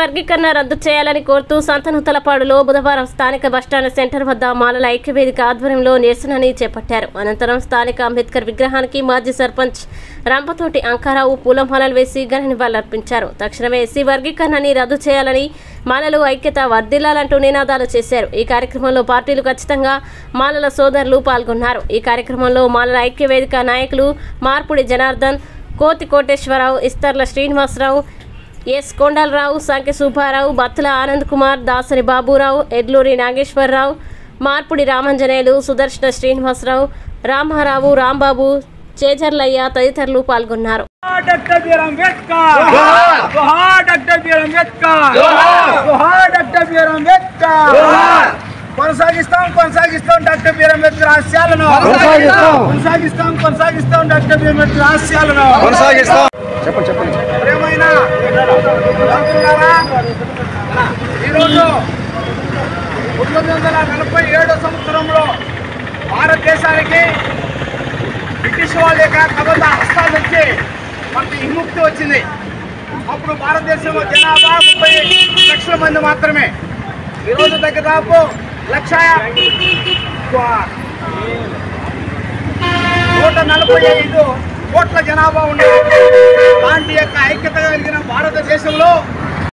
వర్గీకరణ రద్దు చేయాలని కోరుతూ సంతనూతలపాడులో బుధవారం స్థానిక బస్టాండ్ సెంటర్ వద్ద మాలల ఐక్యవేదిక ఆధ్వర్యంలో నిరసనని చేపట్టారు. అనంతరం స్థానిక అంబేద్కర్ విగ్రహానికి మాజీ సర్పంచ్ రంపతోటి అంకారావు పూలమాలలు వేసి ఘన నివాళులర్పించారు. తక్షణమే ఎస్సీ వర్గీకరణని రద్దు చేయాలని మాలలు ఐక్యత వర్ధిల్లాలంటూ నినాదాలు చేశారు. ఈ కార్యక్రమంలో పార్టీలు ఖచ్చితంగా మాలల సోదరులు పాల్గొన్నారు. ఈ కార్యక్రమంలో మాలల ఐక్యవేదిక నాయకులు మార్పుడి జనార్దన్, కోతి కోటేశ్వరరావు, ఇస్తర్ల శ్రీనివాసరావు, ఎస్ కొండలరావు, సంఖ్య సుబ్బారావు, బత్తుల ఆనంద్ కుమార్, దాసరి బాబురావు, ఎడ్లూరి నాగేశ్వరరావు, మార్పుడి రామంజనేయులు, సుదర్శన శ్రీనివాసరావు, రామారావు, రాంబాబు, చేజర్లయ్య తదితరులు పాల్గొన్నారు. కొనసాగిస్తాం డాక్టర్ బిఆర్ అంబేద్కర్ ఆశయాలను కొనసాగిస్తాం డాక్టర్ బిఆర్ అంబేద్కర్ ఆశయాలను చెప్పండి. ప్రియమైన ఈరోజు 1947 సంవత్సరంలో భారతదేశానికి బ్రిటిష్ వాళ్ళ యొక్క కబద్ధ హస్తాల నుంచి మనకి విముక్తి వచ్చింది. అప్పుడు భారతదేశంలో జనాభా 30 లక్షల మంది మాత్రమే. ఈరోజు దాదాపు 145 కోట్ల జనాభా ఉంది. అలాంటి యొక్క ఐక్యత కలిగిన భారతదేశంలో